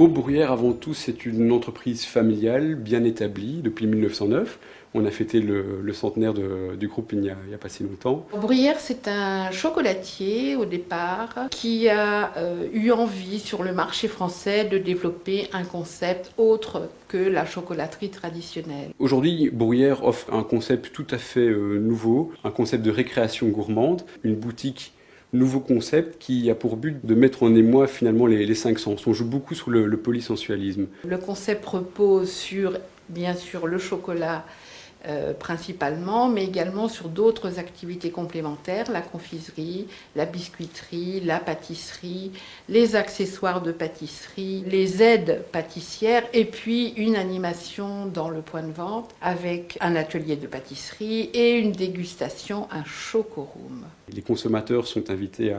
groupe Bruyère, avant tout, c'est une entreprise familiale, bien établie, depuis 1909. On a fêté le centenaire du groupe il n'y a pas si longtemps. Bruyère, c'est un chocolatier au départ qui a eu envie sur le marché français de développer un concept autre que la chocolaterie traditionnelle. Aujourd'hui, Bruyère offre un concept tout à fait nouveau, un concept de récréation gourmande, une boutique nouveau concept qui a pour but de mettre en émoi finalement les cinq sens. On joue beaucoup sur le polysensualisme. Le concept repose sur, bien sûr, le chocolat principalement, mais également sur d'autres activités complémentaires, la confiserie, la biscuiterie, la pâtisserie, les accessoires de pâtisserie, les aides pâtissières et puis une animation dans le point de vente avec un atelier de pâtisserie et une dégustation, un chocorum. Les consommateurs sont invités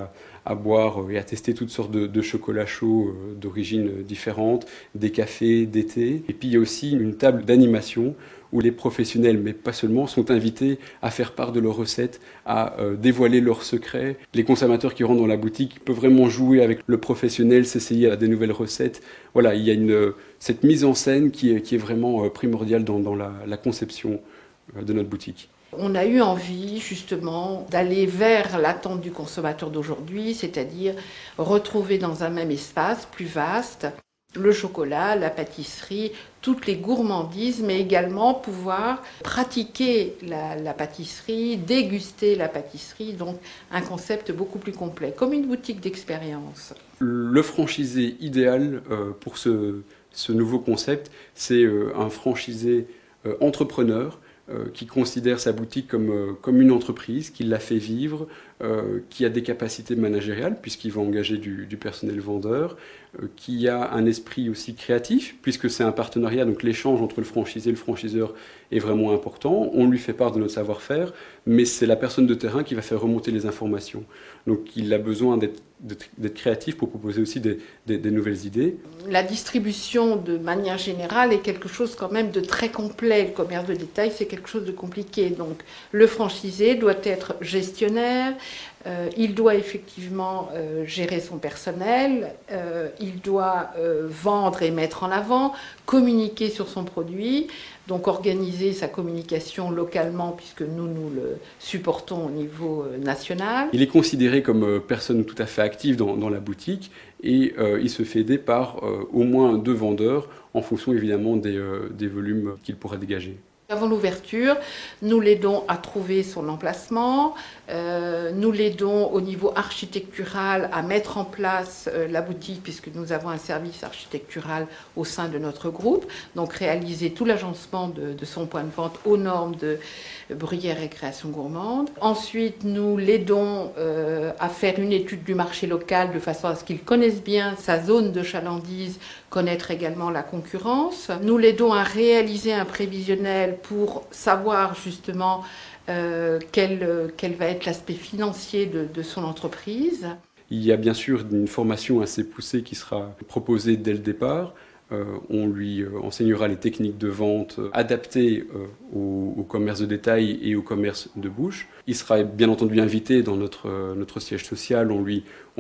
à boire et à tester toutes sortes de chocolats chauds d'origines différentes, des cafés, des thés. Et puis il y a aussi une table d'animation où les professionnels, mais pas seulement, sont invités à faire part de leurs recettes, à dévoiler leurs secrets. Les consommateurs qui rentrent dans la boutique peuvent vraiment jouer avec le professionnel, s'essayer à des nouvelles recettes. Voilà, il y a cette mise en scène qui est vraiment primordiale dans la conception de notre boutique. On a eu envie justement d'aller vers l'attente du consommateur d'aujourd'hui, c'est-à-dire retrouver dans un même espace plus vaste le chocolat, la pâtisserie, toutes les gourmandises, mais également pouvoir pratiquer la pâtisserie, déguster la pâtisserie, donc un concept beaucoup plus complet, comme une boutique d'expérience. Le franchisé idéal pour ce nouveau concept, c'est un franchisé entrepreneur qui considère sa boutique comme une entreprise, qui la fait vivre, qui a des capacités managériales, puisqu'il va engager du personnel vendeur, qui a un esprit aussi créatif, puisque c'est un partenariat, donc l'échange entre le franchisé et le franchiseur est vraiment important. On lui fait part de notre savoir-faire, mais c'est la personne de terrain qui va faire remonter les informations. Donc il a besoin d'être créatif pour proposer aussi des nouvelles idées. La distribution, de manière générale, est quelque chose quand même de très complet. Le commerce de détail, c'est quelque chose de compliqué. Donc le franchisé doit être gestionnaire, il doit effectivement gérer son personnel, il doit vendre et mettre en avant, communiquer sur son produit, donc organiser sa communication localement puisque nous le supportons au niveau national. Il est considéré comme personne tout à fait active dans la boutique et il se fait aider par au moins 2 vendeurs en fonction évidemment des volumes qu'il pourra dégager. Avant l'ouverture, nous l'aidons à trouver son emplacement, nous l'aidons au niveau architectural à mettre en place la boutique puisque nous avons un service architectural au sein de notre groupe, donc réaliser tout l'agencement de son point de vente aux normes de Bruyère Récréation Gourmande. Ensuite, nous l'aidons à faire une étude du marché local de façon à ce qu'il connaisse bien sa zone de chalandise, connaître également la concurrence. Nous l'aidons à réaliser un prévisionnel pour savoir justement quel va être l'aspect financier de son entreprise. Il y a bien sûr une formation assez poussée qui sera proposée dès le départ. On lui enseignera les techniques de vente adaptées au commerce de détail et au commerce de bouche. Il sera bien entendu invité dans notre siège social. On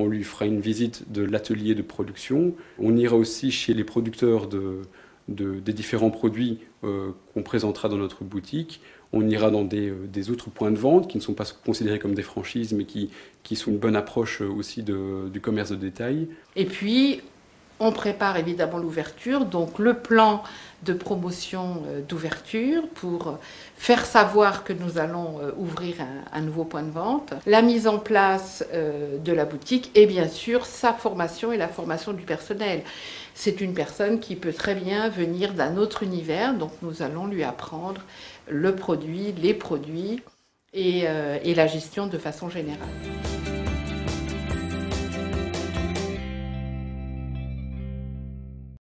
lui fera une visite de l'atelier de production. On ira aussi chez les producteurs des différents produits qu'on présentera dans notre boutique. On ira dans des autres points de vente qui ne sont pas considérés comme des franchises, mais qui sont une bonne approche aussi du commerce de détail. Et puis, on prépare évidemment l'ouverture, donc le plan de promotion d'ouverture pour faire savoir que nous allons ouvrir un nouveau point de vente, la mise en place de la boutique et bien sûr sa formation et la formation du personnel. C'est une personne qui peut très bien venir d'un autre univers, donc nous allons lui apprendre le produit, les produits et la gestion de façon générale.